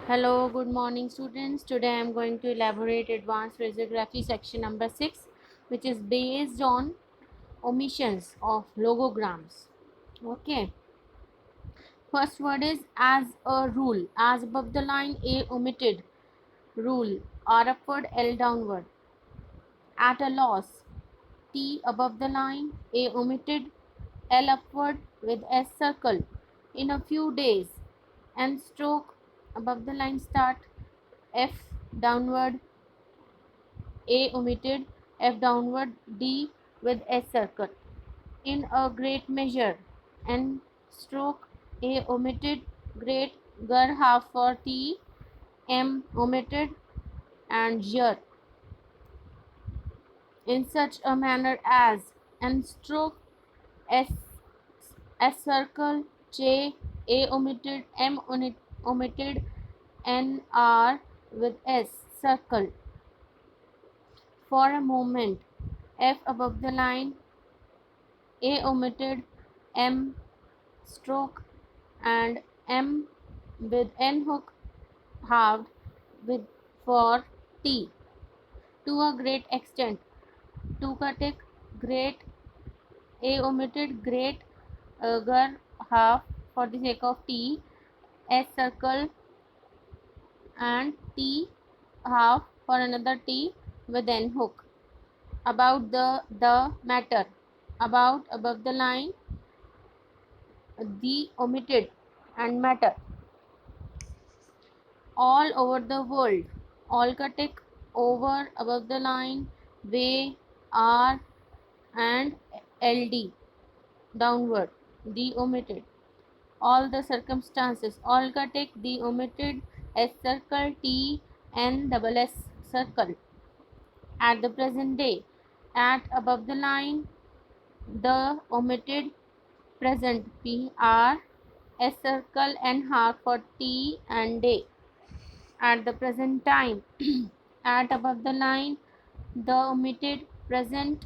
Hello, good morning students. Today I am going to elaborate advanced physiography section number 6, which is based on omissions of logograms. Okay. First word is as a rule. As above the line, A omitted. Rule. R upward, L downward. At a loss. T above the line, A omitted. L upward with S circle. In a few days. N stroke above the line start. F downward, A omitted, F downward, D with S circle. In a great measure, N stroke, A omitted, great, Gar half for T, M omitted, and J. In such a manner as N stroke, S, S circle, J, A omitted, M omitted, N R with S circle. For a moment, F above the line, A omitted, M stroke, and M with N hook halved with for T to a great extent. To का टिक great, A omitted, great, Gar half for the sake of T, S circle, and T half for another T with N hook. About the matter, about above the line, the omitted, and matter. All over the world, all का tick, over above the line, way, r, and ld downward, the omitted. All the circumstances, all का tick, the omitted, s circle, t, n double s circle. At the present day, at above the line, the omitted, present, p, r, s circle, and half for t and day. At the present time, at above the line, the omitted, present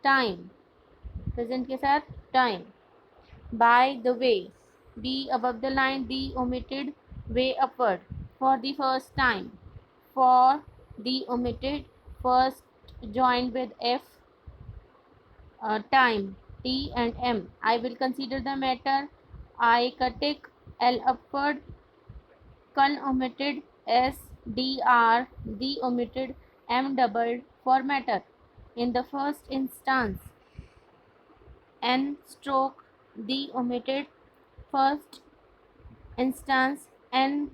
time, present के साथ time. By the way, B above the line, the omitted, way upward. For the first time, for the omitted, first joined with F, time, T and M. I will consider the matter. I का tick, L upward, con omitted, S, D, R, the omitted, M doubled for matter. In the first instance, N stroke, the omitted, first instance, N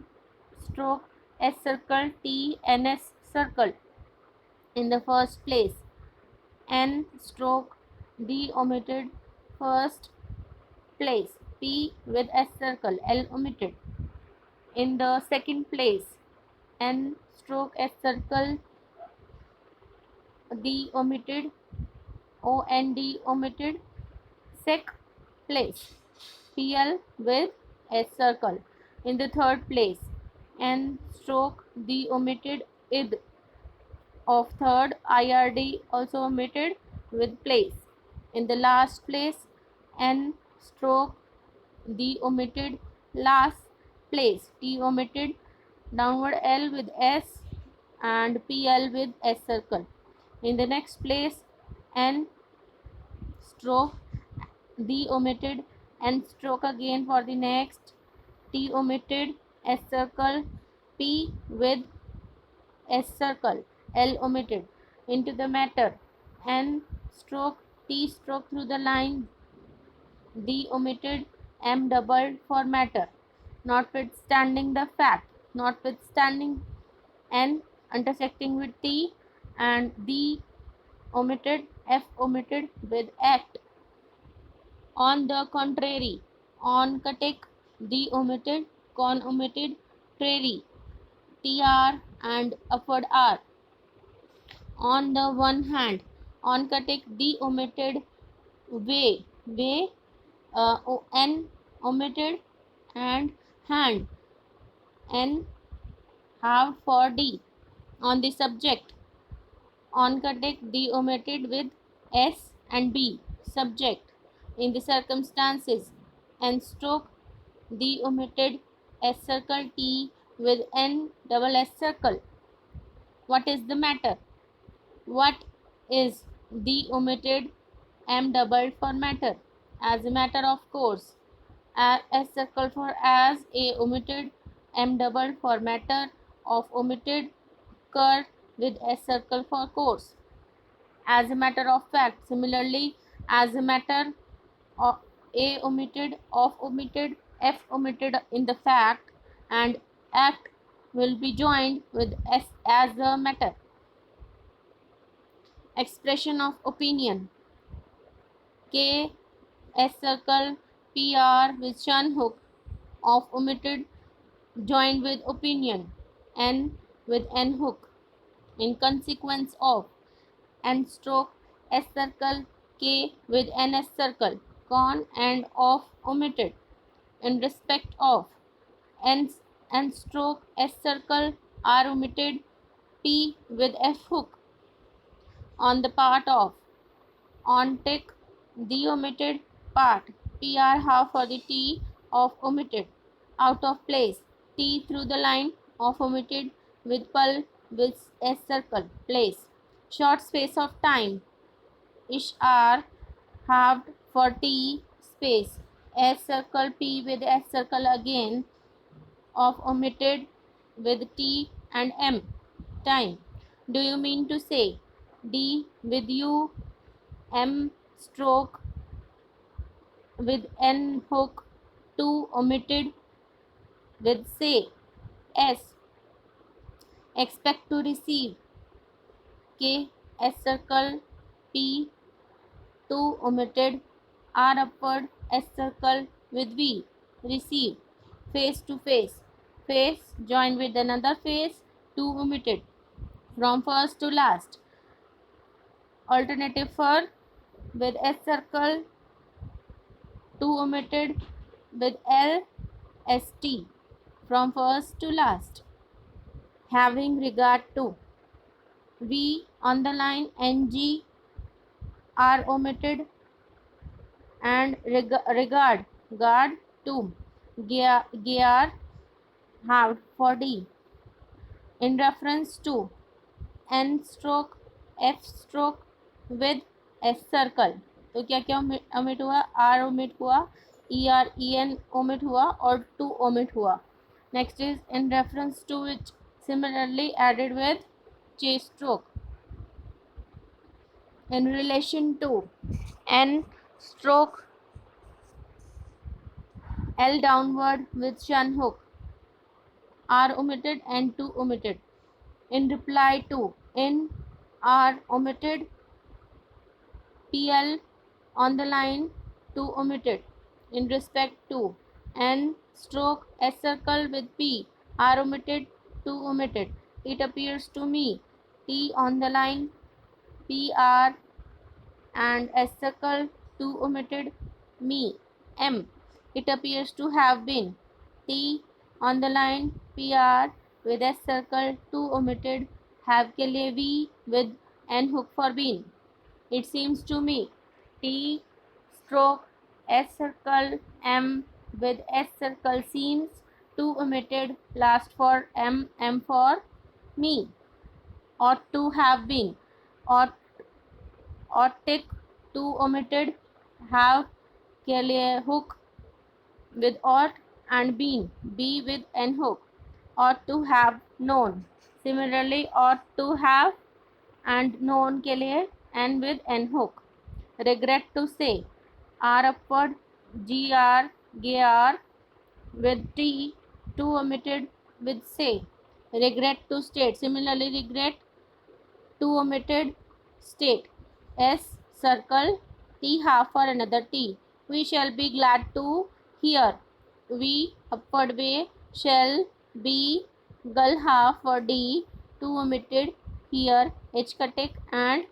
stroke, S circle, T, NS circle. In the first place, N stroke, the omitted, first place, P with S circle, L omitted. In the second place, N stroke S circle, the omitted, OND omitted, sec place, PL with S circle. In the third place, N stroke, the omitted, id of third, IRD also omitted with place. In the last place, N stroke, the omitted, last place, T omitted, downward L with S and PL with S circle. In the next place, N stroke, the omitted, N stroke again for the next, T omitted, S circle, P with S circle, L omitted. Into the matter, N stroke, T stroke through the line, D omitted, M doubled for matter. Notwithstanding the fact, notwithstanding N intersecting with T and D omitted, F omitted with act. On the contrary, on का tick, the omitted, con omitted, trary, tr and upward r. On the one hand, on का tick, the omitted, way, n omitted, and hand, n halved for d. On the subject, on का tick, the omitted with s and b, subject. In the circumstances, n stroke, the omitted, s circle, t, with N double S circle. What is the matter? What is the omitted M double for matter? As a matter of course, S circle for as, A omitted, M double for matter of omitted, cur with S circle for course. As a matter of fact, similarly, as a matter of A omitted, of omitted, F omitted in the fact, and act will be joined with S as a matter. Expression of opinion. K S circle PR with shun hook of omitted joined with opinion, N with N hook. In consequence of, N stroke S circle K with NS circle, con and of omitted. In respect of, N stroke S circle R omitted, P with F hook. On the part of, on tick the omitted part, PR half for the T of omitted. Out of place, T through the line of omitted with pull with S circle, place. Short space of time, ish R halved for T space, S circle P with S circle again of omitted with T and M, time. Do you mean to say D with U, M stroke with N hook, 2 omitted with say S, expect to receive, K S circle P, 2 omitted, R upward, S circle with V, receive, face to face, face joined with another face, 2 omitted, from first to last. Alternative for, with S circle, 2 omitted with L S T, from first to last. Having regard to, V on the line, NG are omitted, and regard, guard to, gear halved for D. In reference to, N stroke F stroke with S circle. तो क्या क्या omit हुआ? R omit हुआ, EN omit हुआ और 2 omit हुआ. Next is in reference to, which similarly added with J stroke. In relation to, N stroke L downward with shun hook, R omitted and 2 omitted. In reply to, in R omitted, PL on the line, 2 omitted. In respect to, N stroke S circle with P, R omitted, 2 omitted. It appears to me, T on the line, PR and S circle, 2 omitted, me, M. It appears to have been, T on the line, PR with S circle, 2 omitted, have के लिए V with N hook for been. It seems to me, T stroke S circle M with S circle seems, 2 omitted, last for M, M for me. Ought to have been, ought tick, 2 omitted, have के लिए hook with ought and been, be with N hook. Ought to have known. Similarly, ought to have and known के लिए N with N hook. Regret to say, R upward, GR, GR with T, 2 omitted with say. Regret to state. Similarly, regret, 2 omitted, state. S circle, T half for another T. We shall be glad to hear. V upward way, shall be, gull half for D, 2 omitted, here, H का tick and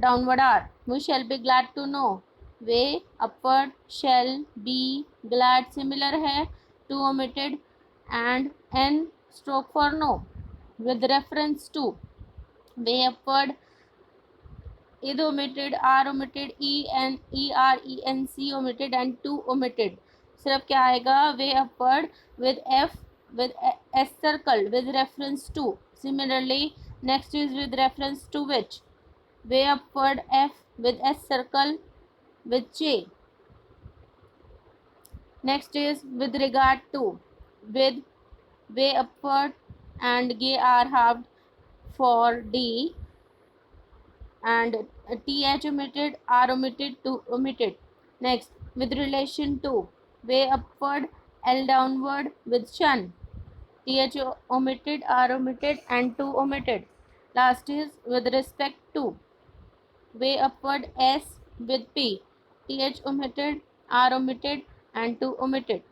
downward R. We shall be glad to know. Way upward, shall be, glad similar है, 2 omitted and N stroke for no. With reference to, way upward, id omitted, R omitted, ER ENC omitted and 2 omitted. सिर्फ क्या आएगा? वे upward with F with S circle with reference to. Similarly, next is with reference to which. Way upward F with S circle with J. Next is with regard to, with way upward and G are halved for D, and th omitted, r omitted, to omitted. Next, with relation to, way upward, l downward with shun, th omitted, r omitted, and to omitted. Last is with respect to, way upward, s with p, th omitted, r omitted, and to omitted.